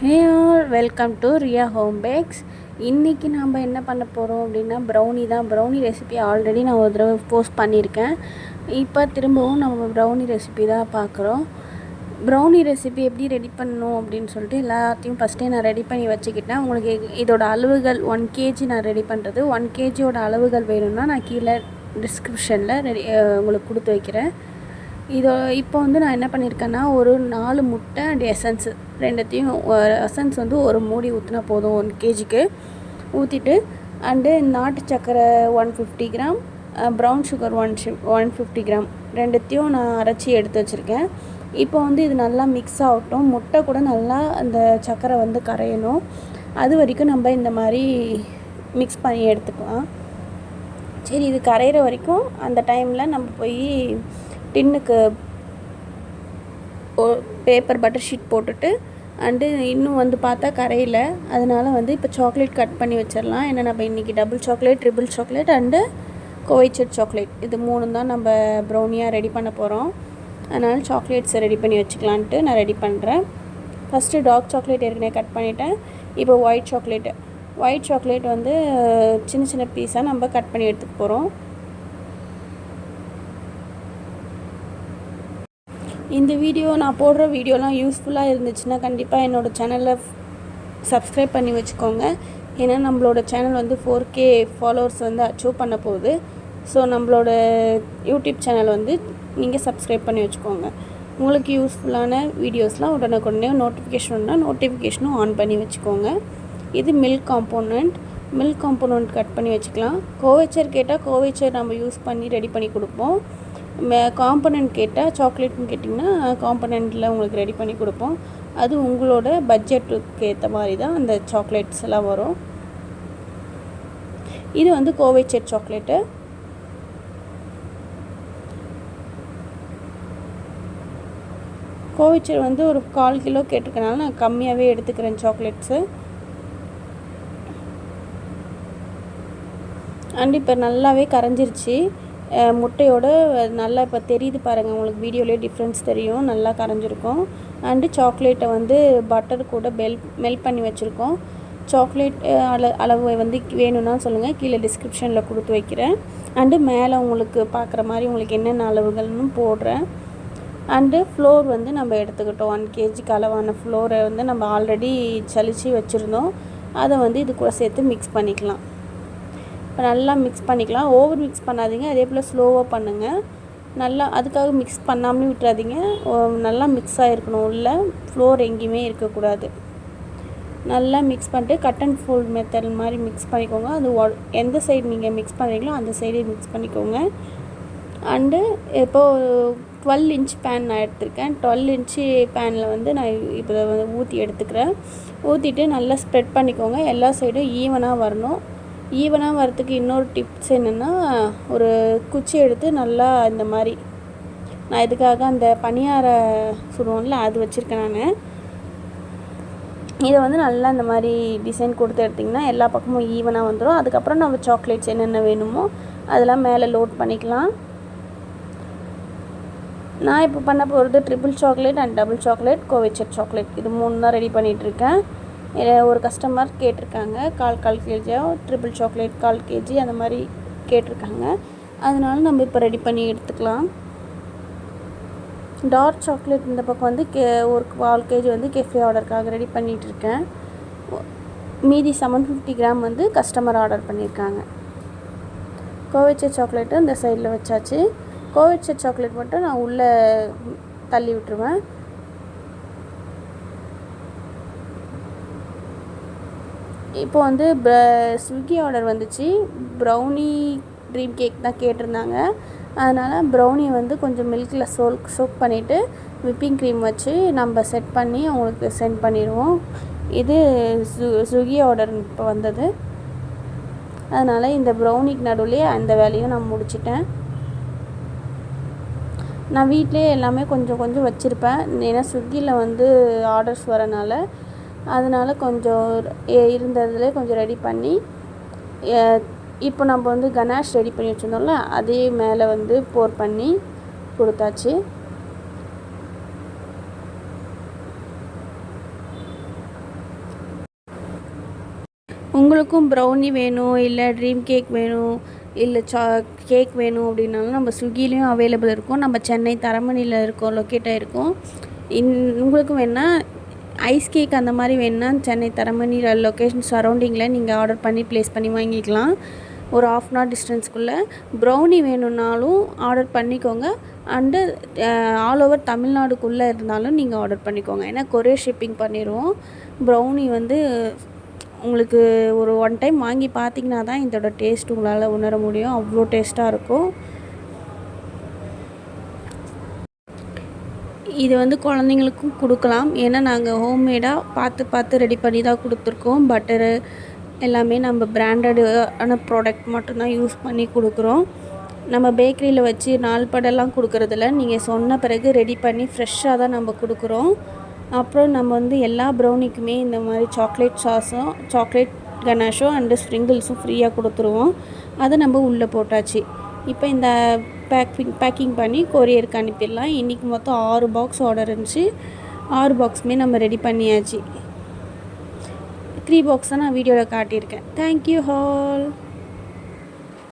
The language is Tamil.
Hey all welcome to Riya home bakes. இன்றைக்கி நாம் என்ன பண்ண போகிறோம் அப்படின்னா ப்ரௌனி ரெசிபி ஆல்ரெடி நான் ஒரு தடவை போஸ்ட் பண்ணியிருக்கேன். இப்போ திரும்பவும் நம்ம ப்ரௌனி ரெசிபி தான் பார்க்குறோம். ப்ரௌனி ரெசிபி எப்படி ரெடி பண்ணணும் அப்படின்னு சொல்லிட்டு எல்லாத்தையும் ஃபஸ்ட்டே நான் ரெடி பண்ணி வச்சுக்கிட்டேன். உங்களுக்கு இதோட அளவுகள் 1 kg நான் ரெடி பண்ணுறது 1 kgயோட அளவுகள் வேணும்னா நான் கீழே டிஸ்கிரிப்ஷனில் உங்களுக்கு கொடுத்து வைக்கிறேன். இப்போ வந்து நான் என்ன பண்ணியிருக்கேன்னா ஒரு 4 முட்டை அண்ட் எசன்ஸு ரெண்டுத்தையும் எசன்ஸ் வந்து ஒரு மூடி ஊற்றினா போதும் 1 kgக்கு ஊற்றிட்டு அண்டு நாட்டு சக்கரை 150 கிராம், ப்ரௌன் சுகர் 150 கிராம் ரெண்டுத்தையும் நான் அரைச்சி எடுத்து வச்சுருக்கேன். இப்போ வந்து இது நல்லா மிக்ஸ் ஆகட்டும். முட்டை கூட நல்லா அந்த சக்கரை வந்து கரையணும். அது வரைக்கும் நம்ம இந்த மாதிரி மிக்ஸ் பண்ணி எடுத்துக்கலாம். சரி, இது கரையிற வரைக்கும் அந்த டைமில் நம்ம போய் டின்னுக்கு பேப்பர் பட்டர் ஷீட் போட்டுட்டு அண்டு இன்னும் வந்து பார்த்தா கரையில், அதனால் வந்து இப்போ சாக்லேட் கட் பண்ணி வச்சிடலாம். ஏன்னா நம்ம இன்றைக்கி double chocolate, triple chocolate and கோவைச்சட் சாக்லேட் இது 3 தான் நம்ம ப்ரௌனியாக ரெடி பண்ண போகிறோம். அதனால் சாக்லேட்ஸை ரெடி பண்ணி வச்சுக்கலான்ட்டு நான் ரெடி பண்ணுறேன். ஃபஸ்ட்டு டார்க் சாக்லேட் ஏற்கனவே கட் பண்ணிவிட்டேன். இப்போ ஒயிட் சாக்லேட் வந்து சின்ன சின்ன பீஸாக நம்ம கட் பண்ணி எடுத்துக்க போகிறோம். இந்த வீடியோ நான் போடுற வீடியோலாம் யூஸ்ஃபுல்லாக இருந்துச்சுன்னா கண்டிப்பாக என்னோடய சேனலில் சப்ஸ்கிரைப் பண்ணி வச்சுக்கோங்க. ஏன்னா நம்மளோட சேனல் வந்து 4K ஃபாலோவர்ஸ் வந்து அச்சீவ் பண்ண போகுது. ஸோ நம்மளோட யூடியூப் சேனல் வந்து நீங்கள் சப்ஸ்கிரைப் பண்ணி வச்சுக்கோங்க. உங்களுக்கு யூஸ்ஃபுல்லான வீடியோஸ்லாம் உடனுக்குடனே நோட்டிஃபிகேஷனும் ஆன் பண்ணி வச்சுக்கோங்க. இது மில்க் காம்போனன்ட் கட் பண்ணி வச்சுக்கலாம். கோவைச்சர் கேட்டால் கோவைச்சர் நம்ம யூஸ் பண்ணி ரெடி பண்ணி கொடுப்போம். காம்பனண்ட் கேட்டால் சாக்லேட்னு கேட்டிங்கன்னா காம்பனண்ட்டில் உங்களுக்கு ரெடி பண்ணி கொடுப்போம். அது உங்களோட பட்ஜெட்டுக்கு ஏற்ற மாதிரி தான் அந்த சாக்லேட்ஸ் எல்லாம் வரும். இது வந்து கோவைச்சட் சாக்லேட்டு. கோவைச்சட் வந்து ஒரு 1/4 கிலோ கேட்டிருக்கனால நான் கம்மியாகவே எடுத்துக்கிறேன் சாக்லேட்ஸு. அண்ட் இப்போ நல்லாவே கரைஞ்சிருச்சு. முட்டையோட நல்லா இப்போ தெரியுது பாருங்கள், உங்களுக்கு வீடியோலேயே டிஃப்ரென்ஸ் தெரியும், நல்லா கரைஞ்சிருக்கும். அண்டு சாக்லேட்டை வந்து பட்டர் கூட மெல்ட் பண்ணி வச்சுருக்கோம். சாக்லேட் அளவு வந்து வேணும்னா சொல்லுங்கள், கீழே டிஸ்கிரிப்ஷனில் கொடுத்து வைக்கிறேன். அண்டு மேலே உங்களுக்கு பார்க்குற மாதிரி உங்களுக்கு என்னென்ன அளவுகள்னு போடுறேன். அண்டு ஃப்ளோர் வந்து நம்ம எடுத்துக்கிட்டோம். 1 kgக்கு அளவான ஃப்ளோரை வந்து நம்ம ஆல்ரெடி சலிச்சு வச்சுருந்தோம். அதை வந்து இது கூட சேர்த்து மிக்ஸ் பண்ணிக்கலாம். இப்போ நல்லா மிக்ஸ் பண்ணிக்கலாம். ஓவர் மிக்ஸ் பண்ணாதீங்க, அதே போல் ஸ்லோவாக பண்ணுங்கள். நல்லா அதுக்காக மிக்ஸ் பண்ணாமலே விட்டுறாதீங்க. நல்லா மிக்ஸ் ஆகிருக்கணும், உள்ள ஃப்ளோர் எங்கேயுமே இருக்கக்கூடாது. நல்லா மிக்ஸ் பண்ணிட்டு கட் அண்ட் ஃபோல்ட் மெத்தட் மாதிரி மிக்ஸ் பண்ணிக்கோங்க. அது எந்த சைடு நீங்கள் மிக்ஸ் பண்ணுறீங்களோ அந்த சைடே மிக்ஸ் பண்ணிக்கோங்க. அண்டு இப்போது 12 inch பேன் நான் எடுத்திருக்கேன். 12 inch பேனில் வந்து நான் இப்போ வந்து ஊற்றி எடுத்துக்கிறேன். ஊற்றிட்டு நல்லா ஸ்ப்ரெட் பண்ணிக்கோங்க. எல்லா சைடும் ஈவனாக வரணும். ஈவனாக வரத்துக்கு இன்னொரு டிப்ஸ் என்னென்னா, ஒரு குச்சி எடுத்து நல்லா இந்த மாதிரி, நான் இதுக்காக அந்த பனியார சுடுவோம்ல அது வச்சுருக்கேன் நான். இதை வந்து நல்லா இந்த மாதிரி டிசைன் கொடுத்து எடுத்திங்கன்னா எல்லா பக்கமும் ஈவனாக வந்துடும். அதுக்கப்புறம் நம்ம சாக்லேட்ஸ் என்னென்ன வேணுமோ அதெல்லாம் மேலே லோட் பண்ணிக்கலாம். நான் இப்போ பண்ண போகிறது triple chocolate and double chocolate, கோவைச்சட் சாக்லேட் இது 3 தான் ரெடி பண்ணிகிட்ருக்கேன். ஒரு கஸ்டமர் கேட்டிருக்காங்க 1/4 kg ட்ரிபிள் சாக்லேட் 1/4 kg அந்த மாதிரி கேட்டிருக்காங்க. அதனால நம்ம இப்போ ரெடி பண்ணி எடுத்துக்கலாம். டார்க் சாக்லேட் இந்த பக்கம் வந்து ஒரு 1/4 kg வந்து கெஃபே ஆர்டருக்காக ரெடி பண்ணிகிட்ருக்கேன். மீதி 750 கிராம் வந்து கஸ்டமர் ஆர்டர் பண்ணியிருக்காங்க. கோவைச்சட் சாக்லேட்டு இந்த சைடில் வச்சாச்சு. கோவைச்சட் சாக்லேட் மட்டும் நான் உள்ளே தள்ளி விட்டுருவேன். இப்போ வந்து ஸ்விக்கி ஆர்டர் வந்துச்சு. ப்ரௌனி ட்ரீம் கேக் தான் கேட்டிருந்தாங்க. அதனால் ப்ரௌனியை வந்து கொஞ்சம் மில்கில் சோக் பண்ணிவிட்டு விப்பிங் க்ரீம் வச்சு நம்ம செட் பண்ணி அவங்களுக்கு சென்ட் பண்ணிடுவோம். இது ஸ்விக்கி ஆர்டர் இப்போ வந்தது. அதனால் இந்த ப்ரௌனிக்கு நடுவுலேயே அந்த வேலையும் நான் முடிச்சிட்டேன். நான் வீட்டிலே எல்லாமே கொஞ்சம் கொஞ்சம் வச்சுருப்பேன். ஏன்னா ஸ்விக்கியில் வந்து ஆர்டர்ஸ் வரனால அதனால் கொஞ்சம் இருந்ததுலேயே கொஞ்சம் ரெடி பண்ணி, இப்போ நம்ம வந்து கனாஷ் ரெடி பண்ணி வச்சுருந்தோம்ல அதே மேலே வந்து போர் பண்ணி கொடுத்தாச்சு. உங்களுக்கும் ப்ரௌனி வேணும், இல்லை ட்ரீம் கேக் வேணும், இல்லை கேக் வேணும் அப்படின்னாலும் நம்ம ஸ்விக்கிலையும் அவைலபிள் இருக்கும். நம்ம சென்னை தரமணியில் இருக்கோம், லொக்கேட் ஆகிருக்கோம். உங்களுக்கும் வேணால் ஐஸ் கேக் அந்த மாதிரி வேணுன்னா சென்னை தரமணி லொக்கேஷன் சரௌண்டிங்கில் நீங்கள் ஆர்டர் பண்ணி ப்ளேஸ் பண்ணி வாங்கிக்கலாம். ஒரு 1/2 hour டிஸ்டன்ஸ்க்குள்ளே. ப்ரௌனி வேணும்னாலும் ஆர்டர் பண்ணிக்கோங்க. அண்டு ஆல் ஓவர் தமிழ்நாடுக்குள்ளே இருந்தாலும் நீங்கள் ஆர்டர் பண்ணிக்கோங்க. ஏன்னா கொரியர் ஷிப்பிங் பண்ணிடுவோம். ப்ரௌனி வந்து உங்களுக்கு ஒரு 1 டைம் வாங்கி பார்த்தீங்கன்னா தான் இதோட டேஸ்ட் உங்களால் உணர முடியும். அவ்வளோ டேஸ்ட்டாக இருக்கும். இது வந்து குழந்தைங்களுக்கும் கொடுக்கலாம். ஏன்னா நாங்கள் ஹோம்மேடாக பார்த்து ரெடி பண்ணி தான் கொடுத்துருக்கோம். பட்டரு எல்லாமே நம்ம பிராண்டடான ப்ராடக்ட் மட்டும்தான் யூஸ் பண்ணி கொடுக்குறோம். நம்ம பேக்கரியில் வச்சு நாள்படலாம் கொடுக்குறதில்ல. நீங்கள் சொன்ன பிறகு ரெடி பண்ணி ஃப்ரெஷ்ஷாக தான் நம்ம கொடுக்குறோம். அப்புறம் நம்ம வந்து எல்லா ப்ரௌனிக்குமே இந்த மாதிரி சாக்லேட் சாஸும் சாக்லேட் கனாஷும் அண்டு ஸ்ப்ரிங்கிள்ஸும் ஃப்ரீயாக கொடுத்துருவோம். அதை நம்ம உள்ளே போட்டாச்சு. இப்போ இந்த பேக்கிங் பண்ணி கொரியருக்கு அனுப்பிடலாம். இன்றைக்கி மொத்தம் 6 பாக்ஸ் ஆர்டர் இருந்துச்சு. 6 பாக்ஸுமே நம்ம ரெடி பண்ணியாச்சு. 3 பாக்ஸ் தான் நான் வீடியோவில் காட்டியிருக்கேன். Thank you all.